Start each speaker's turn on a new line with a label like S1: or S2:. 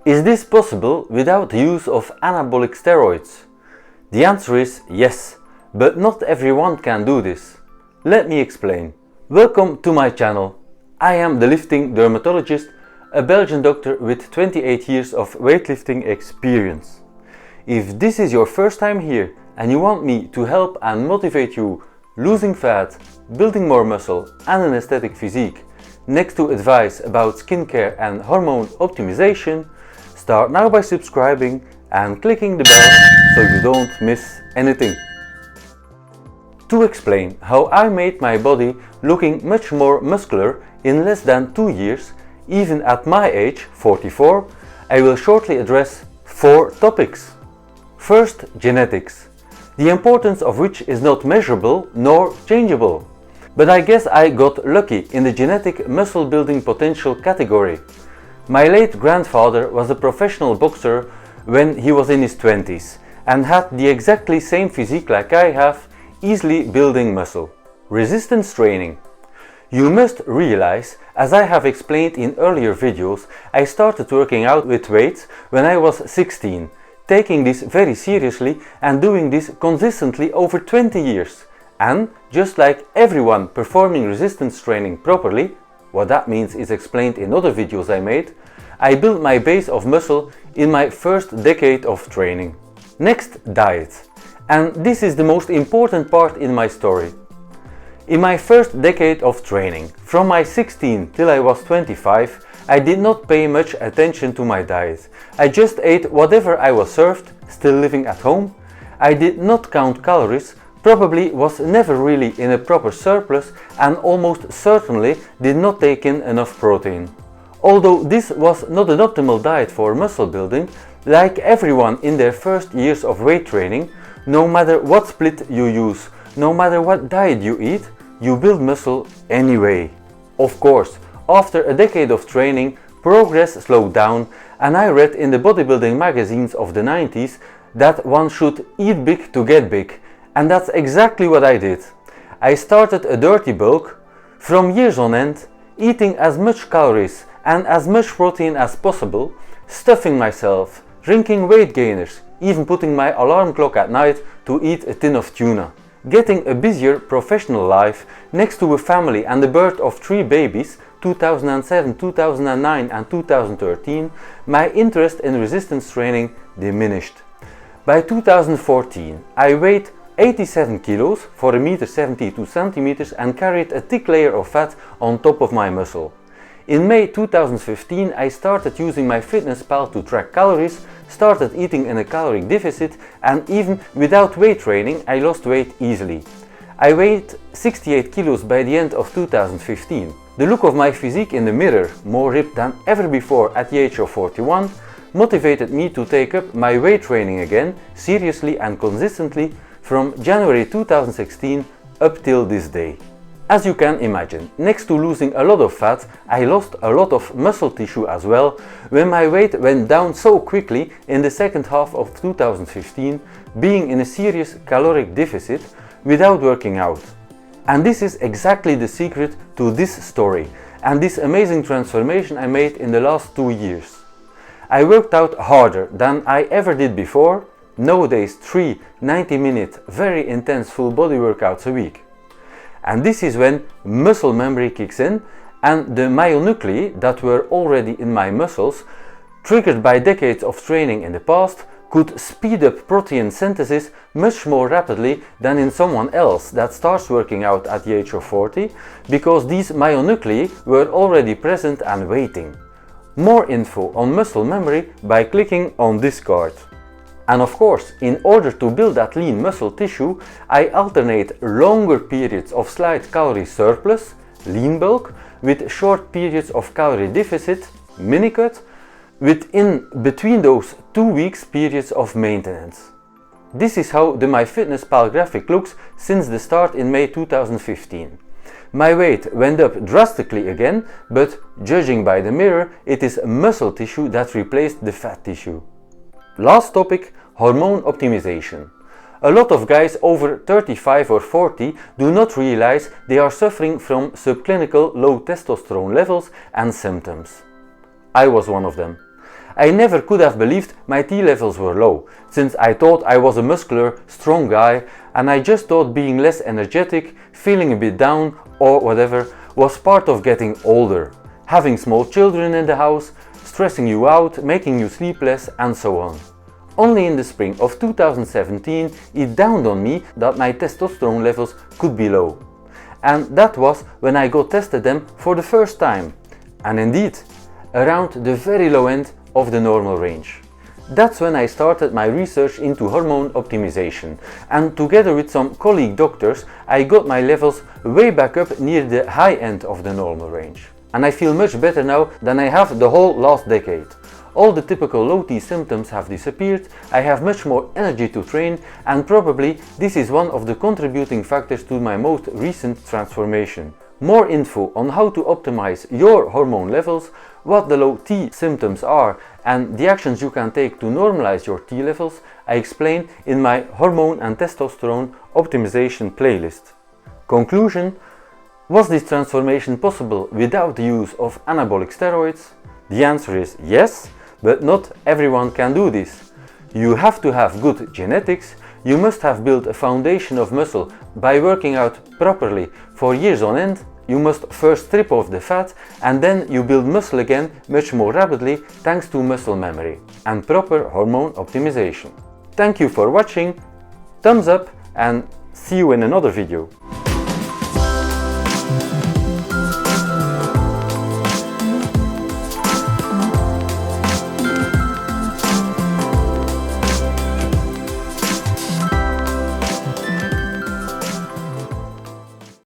S1: Is this possible without the use of anabolic steroids? The answer is yes, but not everyone can do this. Let me explain. Welcome to my channel. I am the Lifting Dermatologist, a Belgian doctor with 28 years of weightlifting experience. If this is your first time here and you want me to help and motivate you losing fat, building more muscle and an aesthetic physique, next to advice about skincare and hormone optimization, start now by subscribing and clicking the bell so you don't miss anything. To explain how I made my body looking much more muscular in less than 2 years, even at my age, 44, I will shortly address 4 topics. First, genetics, the importance of which is not measurable nor changeable. But I guess I got lucky in the genetic muscle building potential category. My late grandfather was a professional boxer when he was in his 20s and had the exactly same physique like I have, easily building muscle. Resistance training. You must realize, as I have explained in earlier videos, I started working out with weights when I was 16, taking this very seriously and doing this consistently over 20 years. And just like everyone performing resistance training properly, what that means is explained in other videos I made, I built my base of muscle in my first decade of training. Next, diet. And this is the most important part in my story. In my first decade of training, from my 16 till I was 25, I did not pay much attention to my diet. I just ate whatever I was served, still living at home. I did not count calories, probably was never really in a proper surplus, and almost certainly did not take in enough protein. Although this was not an optimal diet for muscle building, like everyone in their first years of weight training, no matter what split you use, no matter what diet you eat, you build muscle anyway. Of course, after a decade of training, progress slowed down, and I read in the bodybuilding magazines of the 90s that one should eat big to get big, and that's exactly what I did. I started a dirty bulk, from years on end, eating as much calories and as much protein as possible, stuffing myself, drinking weight gainers, even putting my alarm clock at night to eat a tin of tuna. Getting a busier professional life next to a family and the birth of 3 babies, 2007, 2009 and 2013, my interest in resistance training diminished. By 2014, I weighed 87 kilos for 1.72 m and carried a thick layer of fat on top of my muscle. In May 2015, I started using my MyFitnessPal to track calories, started eating in a caloric deficit, and even without weight training, I lost weight easily. I weighed 68 kilos by the end of 2015. The look of my physique in the mirror, more ripped than ever before at the age of 41, motivated me to take up my weight training again, seriously and consistently, from January 2016 up till this day. As you can imagine, next to losing a lot of fat, I lost a lot of muscle tissue as well when my weight went down so quickly in the second half of 2015, being in a serious caloric deficit without working out. And this is exactly the secret to this story and this amazing transformation I made in the last 2 years. I worked out harder than I ever did before, nowadays 3 90-minute very intense full body workouts a week. And this is when muscle memory kicks in and the myonuclei that were already in my muscles, triggered by decades of training in the past, could speed up protein synthesis much more rapidly than in someone else that starts working out at the age of 40, because these myonuclei were already present and waiting. More info on muscle memory by clicking on this card. And of course, in order to build that lean muscle tissue, I alternate longer periods of slight calorie surplus, lean bulk, with short periods of calorie deficit, mini cut, with in between those 2 weeks periods of maintenance. This is how the MyFitnessPal graphic looks since the start in May 2015. My weight went up drastically again, but judging by the mirror, it is muscle tissue that replaced the fat tissue. Last topic, hormone optimization. A lot of guys over 35 or 40 do not realize they are suffering from subclinical low testosterone levels and symptoms. I was one of them. I never could have believed my T levels were low, since I thought I was a muscular, strong guy, and I just thought being less energetic, feeling a bit down or whatever was part of getting older. Having small children in the house, stressing you out, making you sleep less, and so on. Only in the spring of 2017 it dawned on me that my testosterone levels could be low. And that was when I got tested them for the first time. And indeed, around the very low end of the normal range. That's when I started my research into hormone optimization, and together with some colleague doctors I got my levels way back up near the high end of the normal range. And I feel much better now than I have the whole last decade. All the typical low T symptoms have disappeared, I have much more energy to train, and probably this is one of the contributing factors to my most recent transformation. More info on how to optimize your hormone levels, what the low T symptoms are, and the actions you can take to normalize your T levels, I explain in my hormone and testosterone optimization playlist. Conclusion: was this transformation possible without the use of anabolic steroids? The answer is yes, but not everyone can do this. You have to have good genetics, you must have built a foundation of muscle by working out properly for years on end, you must first strip off the fat and then you build muscle again much more rapidly thanks to muscle memory and proper hormone optimization. Thank you for watching, thumbs up and see you in another video.